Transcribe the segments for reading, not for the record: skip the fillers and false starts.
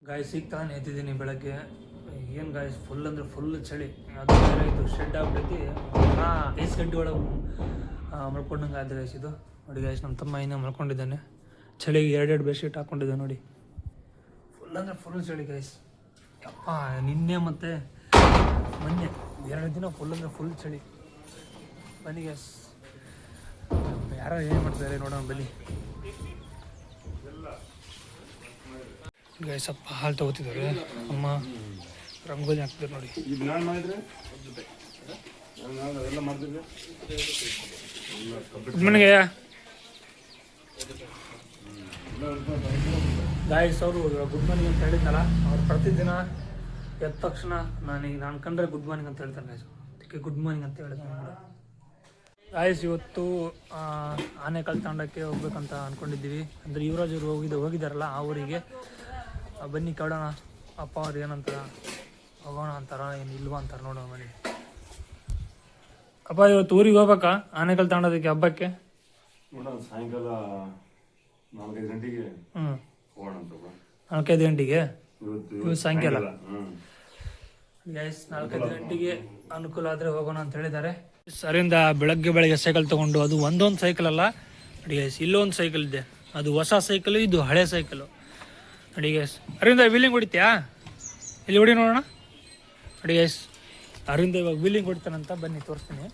Guys ಈಗ ತಾನೇ ಎದ್ದಿದ್ದೀನಿ ಬೆಳಗ್ಗೆ. ಏನು ಗಾಯ್ಸ್ ಫುಲ್ ಅಂದರೆ ಫುಲ್ ಚಳಿ. ಅದು ಇದು ಶೆಡ್ ಆಗ್ಬಿಟ್ಟೈತಿ. 5 ಗಂಟೆ ಒಳಗೆ ಮಲ್ಕೊಂಡಂಗೆ ಆದ್ರೆ ಗಾಯ್ಸ್ ಇದು ನೋಡಿ. ಗಾಯ್ಸ್ ನಮ್ಮ ತಮ್ಮ ಇನ್ನೂ ಮಲ್ಕೊಂಡಿದ್ದಾನೆ. ಚಳಿಗೆ 2 ಬೆಡ್ಶೀಟ್ ಹಾಕ್ಕೊಂಡಿದ್ದೆ ನೋಡಿ. ಫುಲ್ ಅಂದರೆ ಫುಲ್ ಚಳಿ ಗಾಯ್ಸ್. ಯಪ್ಪ ನಿನ್ನೆ ಮತ್ತು ಮೊನ್ನೆ 2 ದಿನ ಫುಲ್ ಅಂದರೆ ಫುಲ್ ಚಳಿ. ಬನ್ನಿ ಗಾಯ್ಸ್, ಯಾರೋ ಏನು ಮಾಡ್ತಾರೆ ನೋಡೋಣ ಬನ್ನಿ. ಗಾಯ್ಸ್ ಅಪ್ಪ ಹಾಲು ತಗೋತಿದ್ದಾರೆ, ಅಮ್ಮ ರಂಗೋಲಿ ಹಾಕ್ತಿದ್ದಾರೆ ನೋಡಿ. Good morning guys. ಅವರು ಗುಡ್ ಮಾರ್ನಿಂಗ್ ಅಂತ ಹೇಳಿದ್ನಲ್ಲ, ಅವ್ರು ಪ್ರತಿದಿನ ಎದ್ದ ತಕ್ಷಣ ನಾನು ಕಂಡ್ರೆ ಗುಡ್ ಮಾರ್ನಿಂಗ್ ಅಂತ ಹೇಳ್ತಾರೆ ಗಾಯ್ಸ್. ಅದಕ್ಕೆ ಗುಡ್ ಮಾರ್ನಿಂಗ್ ಅಂತ ಹೇಳಿದೆ ನಾನು. ಗಾಯ್ಸ್ ಇವತ್ತು ಆನೆಕಲ್ ತಾಂಡಕ್ಕೆ ಹೋಗ್ಬೇಕಂತ ಅಂದ್ಕೊಂಡಿದ್ದೀವಿ. ಅಂದರೆ ಯುವರಾಜ್ ಅವರು ಹೋಗಿದ್ದಾರಲ್ಲ ಆ ಊರಿಗೆ. ಬನ್ನಿ ಕೇಳೋಣ ಅಪ್ಪ ಅವ್ರು ಏನಂತಾರ, ಹೋಗೋಣ ಅಂತಾರ ಏನು ಇಲ್ವಾ ಅಂತಾರೆ ನೋಡೋಣ ಬನ್ನಿ. ಅಪ್ಪ ಇವತ್ತು ಊರಿಗೆ ಹೋಗ್ಬೇಕಾ ಆನೆಕಲ್ ತಾಂಡೋದಕ್ಕೆ ಹಬ್ಬಕ್ಕೆ? ಸಾಯಂಕಾಲ 4-5 ಗಂಟೆಗೆ. 4-5 ಗಂಟೆಗೆ ಇವತ್ತು ಸಾಯಂಕಾಲ. ಗೈಸ್ 4-5 ಗಂಟೆಗೆ ಅನುಕೂಲ ಆದರೆ ಹೋಗೋಣ ಅಂತ ಹೇಳಿದ್ದಾರೆ. ಸರಿಂದ ಬೆಳಗ್ಗೆ ಸೈಕಲ್ ತೊಗೊಂಡು, ಅದು ಒಂದೊಂದು ಸೈಕಲ್ ಅಲ್ಲ ನೋಡಿ ಗೈಸ್, ಇಲ್ಲೊಂದು ಸೈಕಲ್ ಇದೆ. ಅದು ಹೊಸ ಸೈಕಲು, ಇದು ಹಳೆ ಸೈಕಲು ನೋಡಿ ಗೈಸ್. ಅರಿಂದ ವೀಲಿಂಗ್ ಹೊಡಿತೀಯಾ? ಇಲ್ಲಿ ಹೊಡಿ ನೋಡೋಣ ನೋಡಿ ಗೈಸ್. ಅರಿಂದ ಇವಾಗ ವೀಲಿಂಗ್ ಹೊಡಿತಾನಂತ, ಬನ್ನಿ ತೋರಿಸ್ತೀನಿ.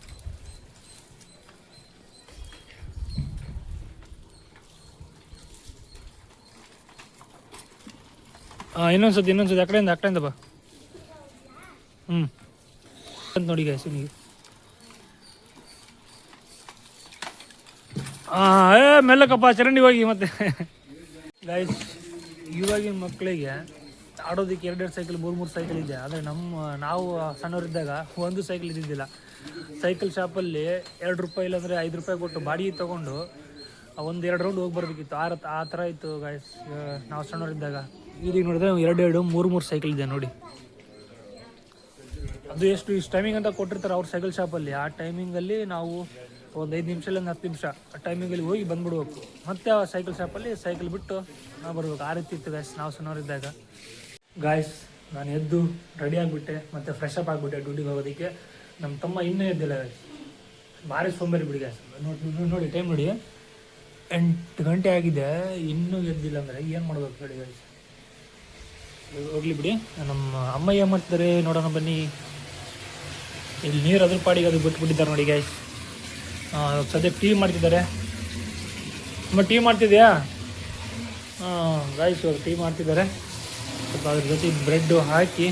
ಇನ್ನೊಂದ್ಸತಿ ಆ ಕಡೆಯಿಂದ ಬಾ. ನೋಡಿ ಗೈಸ್ ನಿಮಗೆ ಮೆಲ್ಲಕಪ್ಪ ಚರಂಡಿ ಹೋಗಿ ಮತ್ತೆ. ಗೈಸ್ ಇವಾಗಿನ ಮಕ್ಕಳಿಗೆ ಆಡೋದಕ್ಕೆ 2 ಸೈಕಲ್ 3 ಸೈಕಲ್ ಇದೆ. ಆದರೆ ನಾವು ಸಣ್ಣವರಿದ್ದಾಗ ಒಂದು ಸೈಕಲ್ ಇದ್ದಿದ್ದಿಲ್ಲ. ಸೈಕಲ್ ಶಾಪಲ್ಲಿ 2 ರೂಪಾಯಿ ಇಲ್ಲಾಂದರೆ 5 ರೂಪಾಯಿ ಕೊಟ್ಟು ಬಾಡಿಗೆ ತೊಗೊಂಡು 1-2 ರೌಂಡ್ ಹೋಗಿ ಬರಬೇಕಿತ್ತು. ಆ ಥರ ಇತ್ತು ಗಾಯ್ಸ್ ನಾವು ಸಣ್ಣವರಿದ್ದಾಗ. ಈಗ ನೋಡಿದ್ರೆ 2 3 ಸೈಕಲ್ ಇದೆ ನೋಡಿ. ಅದು ಇಷ್ಟು ಟೈಮಿಂಗ್ ಅಂತ ಕೊಟ್ಟಿರ್ತಾರೆ ಅವ್ರ ಸೈಕಲ್ ಶಾಪಲ್ಲಿ. ಆ ಟೈಮಿಂಗಲ್ಲಿ ನಾವು ಒಂದು 5 ನಿಮಿಷ ಇಲ್ಲ 10 ನಿಮಿಷ ಆ ಟೈಮಿಂಗಲ್ಲಿ ಹೋಗಿ ಬಂದ್ಬಿಡ್ಬೇಕು. ಮತ್ತೆ ಆ ಸೈಕಲ್ ಶಾಪಲ್ಲಿ ಸೈಕಲ್ ಬಿಟ್ಟು ನಾವು ಬರ್ಬೇಕು. ಆ ರೀತಿ ಇತ್ತು ಗಾಯ್ಸ್ ನಾವು ಸಣ್ಣವರಿದ್ದಾಗ. ಗಾಯ್ಸ್ ನಾನು ಎದ್ದು ರೆಡಿ ಆಗಿಬಿಟ್ಟೆ, ಮತ್ತು ಫ್ರೆಶ್ ಅಪ್ ಆಗಿಬಿಟ್ಟೆ ಡ್ಯೂಟಿಗೆ ಹೋಗೋದಕ್ಕೆ. ನಮ್ಮ ತಮ್ಮ ಇನ್ನೂ ಎದ್ದಿಲ್ಲ ಗಾಯ್ಸ್, ಭಾರಿ ಸೋಂಬೇರಿ ಬಿಡಿ ಗಾಯ್ಸ್. ನೋಡಿ ಟೈಮ್ ನೋಡಿ 8 ಗಂಟೆ ಆಗಿದೆ, ಇನ್ನೂ ಎದ್ದಿಲ್ಲ ಅಂದರೆ ಏನು ಮಾಡ್ಬೇಕು ಹೇಳಿ ಗಾಯ್ಸ್. ಹೋಗ್ಲಿ ಬಿಡಿ. ನಮ್ಮ ಅಮ್ಮ ಏನು ಮಾಡ್ತಾರೆ ನೋಡೋಣ ಬನ್ನಿ. ಇಲ್ಲಿ ನೀರು ಅದ್ರ ಪಾಡಿಗೆ ಅದು ಬಿಟ್ಬಿಟ್ಟಿದ್ದಾರೆ ನೋಡಿ ಗಾಯ್ಸ್. ಸದ್ಯ ಟೀ ಮಾಡ್ತಿದ್ದಾರೆ. ಅಮ್ಮ ಟೀ ಮಾಡ್ತಿದ್ಯಾ? ಗಾಯ್ಸ್ ಟೀ ಮಾಡ್ತಿದ್ದಾರೆ. ಸ್ವಲ್ಪ ಅದ್ರ ಜೊತೆ ಬ್ರೆಡ್ಡು ಹಾಕಿ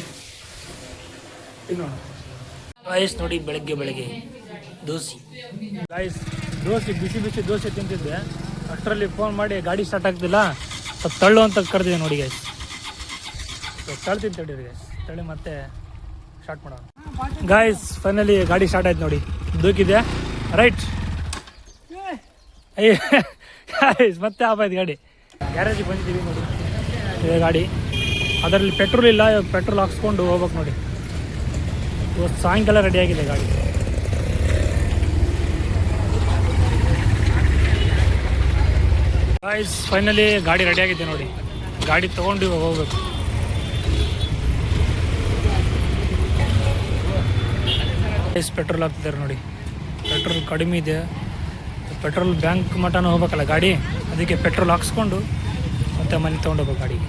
ತಿನ್ನೋಣ ಗಾಯ್ಸ್. ನೋಡಿ ಬೆಳಗ್ಗೆ ದೋಸೆ ಗಾಯ್ಸ್, ಬಿಸಿ ದೋಸೆ ತಿಂತಿದ್ದೆ. ಅಷ್ಟರಲ್ಲಿ ಫೋನ್ ಮಾಡಿ ಗಾಡಿ ಸ್ಟಾರ್ಟ್ ಆಗ್ತಿಲ್ಲ, ಸ್ವಲ್ಪ ತಳ್ಳು ಅಂತ ಕರೆದಿದೆ ನೋಡಿ ಗಾಯ್ಸ್. ತಳ್ತೀನಿ ತಡೀರಿ ಗಾಯ್ಸ್, ತಳ್ಳಿ ಮತ್ತೆ ಸ್ಟಾರ್ಟ್ ಮಾಡೋಣ ಗಾಯ್ಸ್. ಫೈನಲಿ ಗಾಡಿ ಸ್ಟಾರ್ಟ್ ಆಯ್ತು ನೋಡಿ. ದೂಕಿದೆ ರೈಟ್. ಗಾಯ್ಸ್ ಮತ್ತೆ ಆಪಾಯ್ತು ಗಾಡಿ. ಗ್ಯಾರೇಜಿಗೆ ಬಂದಿದ್ದೀವಿ ನೋಡಿ. ಇದೆ ಗಾಡಿ, ಅದರಲ್ಲಿ ಪೆಟ್ರೋಲ್ ಇಲ್ಲ. ಇವಾಗ ಪೆಟ್ರೋಲ್ ಹಾಕ್ಸ್ಕೊಂಡು ಹೋಗ್ಬೇಕು ನೋಡಿ. ಇವತ್ತು ಸಾಯಂಕಾಲ ರೆಡಿಯಾಗಿದೆ ಗಾಡಿ. ಗಾಯ್ಸ್ ಫೈನಲಿ ಗಾಡಿ ರೆಡಿಯಾಗಿದೆ ನೋಡಿ. ಗಾಡಿ ತೊಗೊಂಡು ಇವಾಗ ಹೋಗ್ಬೇಕು. ಪೆಟ್ರೋಲ್ ಹಾಕ್ತಿದ್ದಾರೆ ನೋಡಿ. ಪೆಟ್ರೋಲ್ ಕಡಿಮೆ ಇದೆ. ಪೆಟ್ರೋಲ್ ಬ್ಯಾಂಕ್ ಮಟನ ಹೋಗ್ಬೇಕಲ್ಲ ಗಾಡಿ, ಅದಕ್ಕೆ ಪೆಟ್ರೋಲ್ ಹಾಕ್ಸ್ಕೊಂಡು ಮತ್ತೆ ಮನೆ ತೊಗೊಂಡೋಗ್ಬೇಕು ಗಾಡಿಗೆ.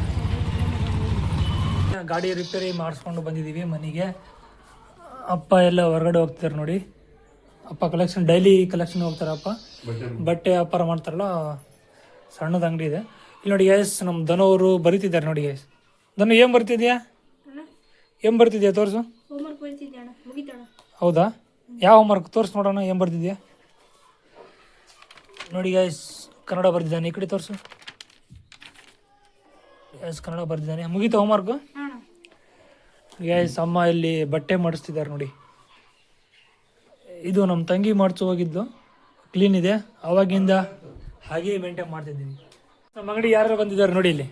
ಗಾಡಿ ರಿಪೇರಿ ಮಾಡಿಸ್ಕೊಂಡು ಬಂದಿದ್ದೀವಿ ಮನೆಗೆ. ಅಪ್ಪ ಎಲ್ಲ ಹೊರಗಡೆ ಹೋಗ್ತಾರೆ ನೋಡಿ. ಅಪ್ಪ ಡೈಲಿ ಕಲೆಕ್ಷನ್ ಹೋಗ್ತಾರಪ್ಪ. ಬಟ್ಟೆ ವ್ಯಾಪಾರ ಮಾಡ್ತಾರಲ್ಲ, ಸಣ್ಣದ ಅಂಗಡಿ ಇದೆ. ಇಲ್ಲಿ ನೋಡಿ ಗ್ಯಾಸ್, ನಮ್ಮ ದನವರು ಬರೀತಿದ್ದಾರೆ ನೋಡಿ ಗ್ಯಾಸ್. ದನ ಏನು ಬರ್ತಿದ್ಯಾ ತೋರಿಸು. ಹೌದಾ? ಯಾವ ಹೋಮ್ವರ್ಕ್ ತೋರಿಸು ನೋಡೋಣ. ಏನು ಬರ್ತಿದ್ಯಾ ನೋಡಿ ಗ್ಯಾಸ್. ಕನ್ನಡ ಬರ್ತಿದ್ದಾನೆ. ಈ ಕಡೆ ತೋರಿಸು. ಗ್ಯಾಸ್ ಕನ್ನಡ ಬರ್ತಿದ್ದಾನೆ. ಮುಗೀತಾ ಹೋಮ್ವರ್ಕು? ಗ್ಯಾಸ್ ಅಮ್ಮ ಇಲ್ಲಿ ಬಟ್ಟೆ ಮಾಡಿಸ್ತಿದ್ದಾರೆ ನೋಡಿ. ಇದು ನಮ್ಮ ತಂಗಿ ಮಾಡಿಸು ಹೋಗಿದ್ದು, ಕ್ಲೀನ್ ಇದೆ. ಅವಾಗಿಂದ ಹಾಗೆ ಮೇಂಟೈನ್ ಮಾಡ್ತಿದ್ದೀನಿ. ನಮ್ಮ ಅಂಗಡಿ ಯಾರು ಬಂದಿದ್ದಾರೆ ನೋಡಿ. ಇಲ್ಲಿ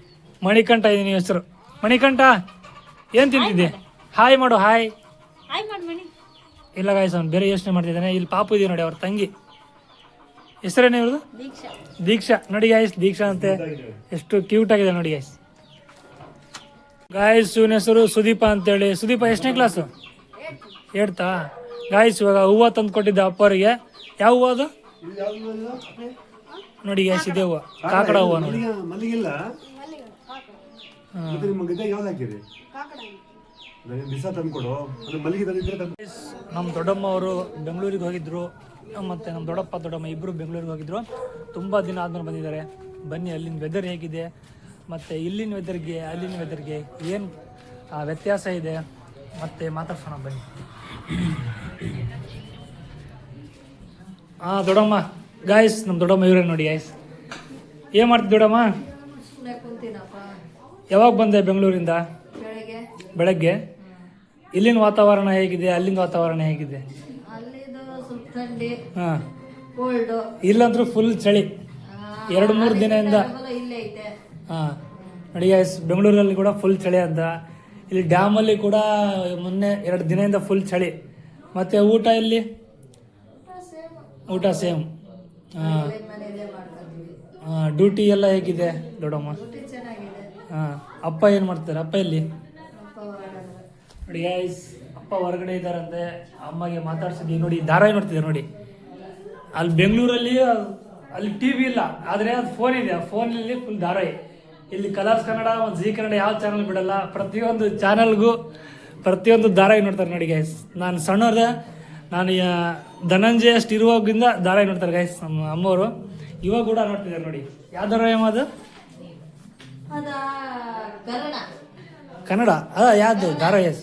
ಮಣಿಕಂಠ ಇದ್ದೀನಿ ಹೆಸರು. ಮಣಿಕಂಠ ಏನು ತಿಂತಿದ್ದೆ? ಹಾಯ್ ಮಾಡು. ಹಾಯ್ ಇಲ್ಲ ಗಾಯ್ಸ್, ಅವ್ನು ಬೇರೆ ಯೋಚನೆ ಮಾಡ್ತಿದ್ದಾನೆ. ಇಲ್ಲಿ ಪಾಪು ಇದೆ ನೋಡಿ, ಅವ್ರ ತಂಗಿ. ಹೆಸರೇನೇ ಇವ್ರದ್ದು? ದೀಕ್ಷಾ ನೋಡಿ ಗಾಯ್ಸ್. ದೀಕ್ಷಾ ಅಂತೆ, ಎಷ್ಟು ಕ್ಯೂಟ್ ಆಗಿದೆ ನೋಡಿ ಗಾಯ್ಸ್. ಗಾಯ್ಸ್ ಇವನ ಹೆಸರು ಸುದೀಪ ಅಂತೇಳಿ. ಸುದೀಪ ಎಷ್ಟನೇ ಕ್ಲಾಸು? ಹೇಳ್ತಾ ಗಾಯ್ಸ್ ಇವಾಗ ಹೂವು ತಂದು ಕೊಟ್ಟಿದ್ದ ಅಪ್ಪರಿಗೆ. ಯಾವ ಹೂವು ಅದು ನೋಡಿ ಗಾಯ್ಸ್, ಇದೆ ಹೂವು, ಕಾಕಡ ಹೂವು ನೋಡಿ. ಮಲ್ಲಿಗಿಲ್ಲ ಯಾವ್ದು ಹಾಕಿರಿ ಬಿಸ ತಂದ್ಕೊಡು. ಅದು ಮಲ್ಲಿಗೆ ತಂದಿದ್ರೆ ನಮ್ಮ ದೊಡ್ಡಮ್ಮ ಅವರು ಬೆಂಗಳೂರಿಗೆ ಹೋಗಿದ್ರು, ಮತ್ತು ನಮ್ಮ ದೊಡ್ಡಪ್ಪ ದೊಡ್ಡಮ್ಮ ಇಬ್ಬರು ಬೆಂಗಳೂರಿಗೆ ಹೋಗಿದ್ರು. ತುಂಬ ದಿನ ಆದ್ಮೇಲೆ ಬಂದಿದ್ದಾರೆ. ಬನ್ನಿ ಅಲ್ಲಿನ ವೆದರ್ ಹೇಗಿದೆ ಮತ್ತು ಇಲ್ಲಿನ ವೆದರ್ಗೆ ಅಲ್ಲಿನ ವೆದರ್ಗೆ ಏನು ವ್ಯತ್ಯಾಸ ಇದೆ ಮತ್ತು ಮಾತಾಡ್ಸೋಣ ಬನ್ನಿ. ಹಾಂ ದೊಡ್ಡಮ್ಮ, ಗಾಯ್ಸ್ ನಮ್ಮ ದೊಡ್ಡಮ್ಮ ಇವರೇ ನೋಡಿ ಗಾಯ್ಸ್. ಏನು ಮಾಡ್ತಿದ್ದೆ ದೊಡ್ಡಮ್ಮ? ಯಾವಾಗ ಬಂದೆ ಬೆಂಗಳೂರಿಂದ? ಬೆಳಗ್ಗೆ. ಇಲ್ಲಿನ ವಾತಾವರಣ ಹೇಗಿದೆ, ಅಲ್ಲಿನ ವಾತಾವರಣ ಹೇಗಿದೆ? ಹಾಂ, ಇಲ್ಲಂದ್ರೂ ಫುಲ್ ಚಳಿ 2-3 ದಿನದಿಂದ. ಹಾಂ ನೋಡಿ ಗೈಸ್, ಬೆಂಗಳೂರಲ್ಲಿ ಕೂಡ ಫುಲ್ ಚಳಿ ಅಂತ. ಇಲ್ಲಿ ಡ್ಯಾಮಲ್ಲಿ ಕೂಡ ಮೊನ್ನೆ 2 ದಿನದಿಂದ ಫುಲ್ ಚಳಿ. ಮತ್ತು ಊಟ ಇಲ್ಲಿ ಊಟ ಸೇಮ್. ಹಾಂ, ಡ್ಯೂಟಿ ಎಲ್ಲ ಹೇಗಿದೆ ದೊಡ್ಡಮ್ಮ? ಹಾಂ, ಅಪ್ಪ ಏನು ಮಾಡ್ತಾರೆ? ಅಪ್ಪ ಎಲ್ಲಿ? ನೋಡಿ ಗೈಸ್, ಅಪ್ಪ ಹೊರಗಡೆ ಇದ್ದಾರಂತೆ. ಅಮ್ಮಗೆ ಮಾತಾಡ್ಸಿದ್ವಿ ನೋಡಿ, ಧಾರಾವಾಹಿ ನೋಡ್ತಿದ್ದಾರೆ ನೋಡಿ. ಅಲ್ಲಿ ಬೆಂಗಳೂರಲ್ಲಿ ಅಲ್ಲಿ TV ಇಲ್ಲ, ಆದರೆ ಅದು ಫೋನ್ ಇದೆ. ಆ ಫೋನಲ್ಲಿ ಫುಲ್ ಧಾರಾವಾಹಿ. ಇಲ್ಲಿ ಕಲರ್ಸ್ ಕನ್ನಡ ಮತ್ತು ಜಿ ಕನ್ನಡ ಯಾವ ಚಾನಲ್ ಬಿಡಲ್ಲ, ಪ್ರತಿಯೊಂದು ಚಾನಲ್ಗೂ ಪ್ರತಿಯೊಂದು ಧಾರಾವಾಹಿ ನೋಡ್ತಾರೆ ನೋಡಿ ಗೈಸ್. ನಾನು ಸಣ್ಣವ್ರದ, ನಾನು ಧನಂಜಯ ಅಷ್ಟು ಇರುವಾಗಿಂದ ಧಾರಾವಾಹಿ ನೋಡ್ತಾರೆ ಗೈಸ್ ನಮ್ಮ ಅಮ್ಮವರು. ಇವಾಗ ಕೂಡ ನೋಡ್ತಿದ್ದಾರೆ ನೋಡಿ. ಯಾವ ಧಾರಾವಾಹಿ ಅದು? ಕನ್ನಡ ಅದ ಯಾವ್ದು ಧಾರಾವಾಹಿ?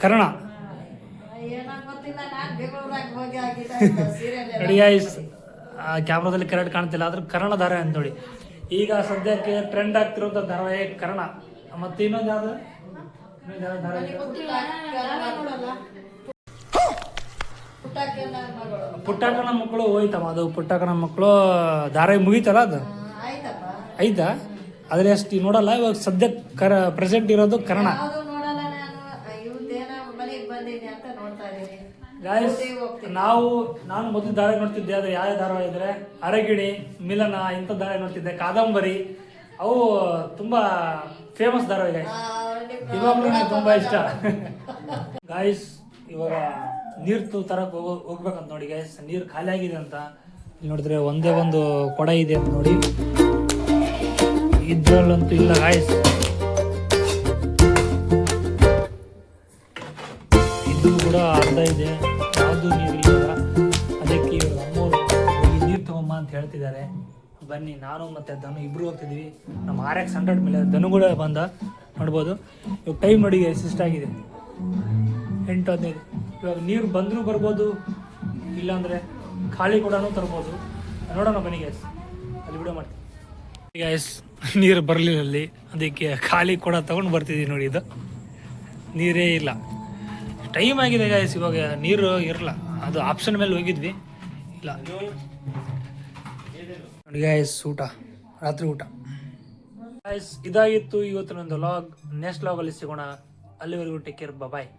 ಕನ್ನಡ ನೋಡಿ ಗೈಸ್, ಕ್ಯಾಮ್ರಾದಲ್ಲಿ ಕರೆಕ್ಟ್ ಕಾಣ್ತಿಲ್ಲ, ಆದ್ರೆ ಕನ್ನಡ ಧಾರಾವಾಹಿ ಅಂತ ನೋಡಿ. ಈಗ ಸದ್ಯಕ್ಕೆ ಟ್ರೆಂಡ್ ಆಗ್ತಿರುವಂಥ ಧಾರಾವಾಹಿ ಕನ್ನಡ. ಮತ್ತೆ ಇನ್ನೊಂದು ಯಾವ್ದು ಧಾರಾವಾಹಿ? ಪುಟ್ಟಕ್ಕನ ಮಕ್ಕಳು ಹೋಯ್ತಮ್ಮ. ಅದು ಪುಟ್ಟಕ್ಕನ ಮಕ್ಕಳು ಧಾರಾವಾಹಿ ಮುಗೀತಲ್ಲ, ಅದು ಆಯ್ತಾ? ಅದ್ರ ಅಷ್ಟು ನೋಡಲ್ಲ. ಇವಾಗ ಸದ್ಯಕ್ಕೆ ಪ್ರೆಸೆಂಟ್ ಇರೋದು ಕನ್ನಡ. ಗಾಯ್ಸ್, ನಾನು ಮೊದಲು ಧಾರಾವಾಹಿ ನೋಡ್ತಿದ್ದೆ. ಅದು ಯಾವ ಧಾರಾವಾಹಿ ಇದ್ರೆ ಅರಗಿಣಿ, ಮಿಲನ, ಇಂಥ ಧಾರಾವಾಹಿ ನೋಡ್ತಿದ್ದೆ. ಕಾದಂಬರಿ, ಅವು ತುಂಬಾ ಫೇಮಸ್ ಧಾರಾವಾಹಿ ಗಾಯ್ಸ್. ಇವಾಗಲೂ ನನಗೆ ತುಂಬಾ ಇಷ್ಟ ಗಾಯ್ಸ್. ಇವಾಗ ನೀರು ತರಕ್ಕೆ ಹೋಗ್ಬೇಕಂತ ನೋಡಿ ಗಾಯ್ಸ್. ನೀರು ಖಾಲಿ ಆಗಿದೆ ಅಂತ ಇಲ್ಲಿ ನೋಡಿದ್ರೆ ಒಂದೇ ಒಂದು ಕೊಡ ಇದೆ ಅಂತ ನೋಡಿ. ಇದ್ರಲ್ಲಂತೂ ಇಲ್ಲ ಗಾಯ್ಸ್. ಇದು ಕೂಡ ಅರ್ಧ ಇದೆ, ಯಾವುದು ನೀರಿಲ್ಲ. ಅದಕ್ಕೆ ಇವಾಗ ಅಮ್ಮವರು ಹೋಗಿ ನೀರು ತಗೊಂಬ ಅಂತ ಹೇಳ್ತಿದ್ದಾರೆ. ಬನ್ನಿ, ನಾನು ಮತ್ತು ಧನು ಇಬ್ಬರು ಹೋಗ್ತಿದ್ವಿ. ನಮ್ಮ RX 100 ಮೇಲೆ ಧನು ಕೂಡ ಬಂದ ನೋಡ್ಬೋದು. ಇವಾಗ ಟೈಮ್ ನೋಡಿ ಎಷ್ಟಾಗಿದೆ, 8:15. ಇವಾಗ ನೀರು ಬಂದರೂ ಬರ್ಬೋದು, ಇಲ್ಲಾಂದರೆ ಖಾಲಿ ಕೂಡ ತರ್ಬೋದು. ನೋಡೋಣ ಬನ್ನಿ ಗ್ಯಾಸ್, ಅಲ್ಲಿ ವಿಡಿಯೋ ಮಾಡ್ತೀನಿ ಗ್ಯಾಸ್. ನೀರು ಬರಲಿಲ್ಲ ಅಲ್ಲಿ, ಅದಕ್ಕೆ ಖಾಲಿ ಕೂಡ ತೊಗೊಂಡು ಬರ್ತಿದ್ದೀವಿ ನೋಡಿ. ಇದು ನೀರೇ ಇಲ್ಲ, ಟೈಮ್ ಆಗಿದೆ ಗಾಯ್ಸ್. ಇವಾಗ ನೀರು ಇರಲ್ಲ, ಅದು ಆಪ್ಷನ್ ಮೇಲೆ ಹೋಗಿದ್ವಿ, ಇಲ್ಲ ನೋಡಿ ಗಾಯ್ಸ್. ಊಟ, ರಾತ್ರಿ ಊಟ ಗಾಯ್ಸ್. ಇದಾಗಿತ್ತು ಇವತ್ತು ನಂದು ವ್ಲಾಗ್. ನೆಕ್ಸ್ಟ್ ವ್ಲಾಗಲ್ಲಿ ಸಿಗೋಣ. ಅಲ್ಲಿವರೆಗೂ ಟೇಕ್ ಕೇರ್, ಬಾಯ್.